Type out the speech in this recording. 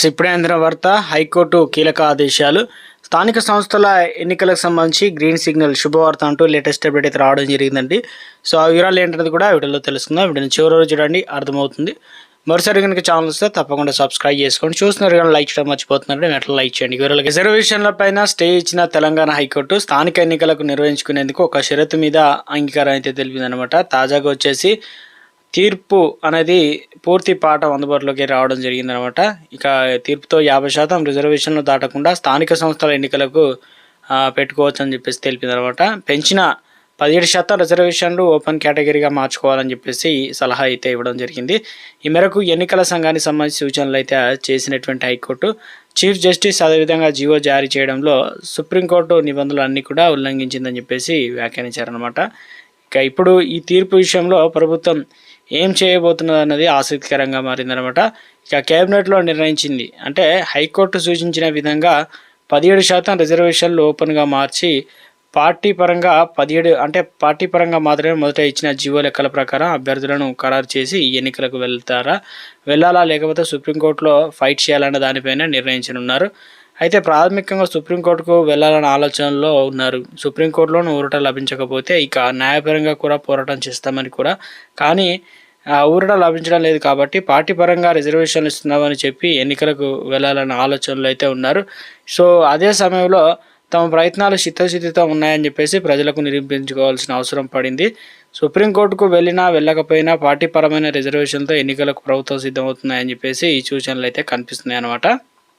ఇప్పుడే అందిన వార్త. హైకోర్టు కీలక ఆదేశాలు. స్థానిక సంస్థల ఎన్నికలకు సంబంధించి గ్రీన్ సిగ్నల్ శుభవార్త అంటూ లేటెస్ట్ అప్డేట్ అయితే రావడం జరిగిందండి. సో ఆ వివరాలు ఏంటనేది కూడా వీడియోలో తెలుసుకుందాం. వీడియోని చివరి రోజు చూడండి, అర్థమవుతుంది. మరోసారి కనుక ఛానల్ వస్తే తప్పకుండా సబ్స్క్రైబ్ చేసుకోండి. చూస్తున్నారు కానీ లైక్ చేయడం మర్చిపోతున్నారు, అట్లా లైక్ చేయండి. వివరాలు. రిజర్వేషన్ల పైన స్టే ఇచ్చిన తెలంగాణ హైకోర్టు స్థానిక ఎన్నికలకు నిర్వహించుకునేందుకు ఒక షరతు మీద అంగీకారం అయితే తెలిపిందనమాట. తాజాగా వచ్చేసి తీర్పు అనేది పూర్తి పాఠం అందుబాటులోకి రావడం జరిగిందనమాట. ఇక తీర్పుతో 50% రిజర్వేషన్లు దాటకుండా స్థానిక సంస్థల ఎన్నికలకు పెట్టుకోవచ్చు అని చెప్పేసి తెలిపిందనమాట. పెంచిన 17% రిజర్వేషన్లు ఓపెన్ కేటగిరీగా మార్చుకోవాలని చెప్పేసి సలహా అయితే ఇవ్వడం జరిగింది. ఈ మేరకు ఎన్నికల సంఘానికి సంబంధించి సూచనలు అయితే చేసినటువంటి హైకోర్టు చీఫ్ జస్టిస్ అదేవిధంగా జీవో జారీ చేయడంలో సుప్రీంకోర్టు నిబంధనలు అన్నీ కూడా ఉల్లంఘించిందని చెప్పేసి వ్యాఖ్యానించారనమాట. ఇక ఇప్పుడు ఈ తీర్పు విషయంలో ప్రభుత్వం ఏం చేయబోతున్నది అన్నది ఆసక్తికరంగా మారిందనమాట. ఇక కేబినెట్లో నిర్ణయించింది. అంటే హైకోర్టు సూచించిన విధంగా 17% రిజర్వేషన్లు ఓపెన్గా మార్చి పార్టీ పరంగా మాత్రమే మొదట ఇచ్చిన జీవో లెక్కల ప్రకారం అభ్యర్థులను ఖరారు చేసి ఎన్నికలకు వెళ్ళాలా లేకపోతే సుప్రీంకోర్టులో ఫైట్ చేయాలన్న దానిపైన నిర్ణయించనున్నారు. అయితే ప్రాథమికంగా సుప్రీంకోర్టుకు వెళ్ళాలన్న ఆలోచనలో ఉన్నారు. సుప్రీంకోర్టులోనూ ఊరట లభించకపోతే ఇక న్యాయపరంగా కూడా పోరాటం చేస్తామని కూడా, కానీ ఊరట లభించడం లేదు కాబట్టి పార్టీ పరంగా రిజర్వేషన్లు ఇస్తున్నామని చెప్పి ఎన్నికలకు వెళ్ళాలన్న ఆలోచనలు అయితే ఉన్నారు. సో అదే సమయంలో తమ ప్రయత్నాలు చిత్తశుద్ధితో ఉన్నాయని చెప్పేసి ప్రజలకు నిరూపించుకోవాల్సిన అవసరం పడింది. సుప్రీంకోర్టుకు వెళ్ళకపోయినా పార్టీ పరమైన రిజర్వేషన్లతో ఎన్నికలకు ప్రభుత్వం సిద్ధమవుతున్నాయని చెప్పేసి ఈ సూచనలు అయితే కనిపిస్తున్నాయి అన్నమాట.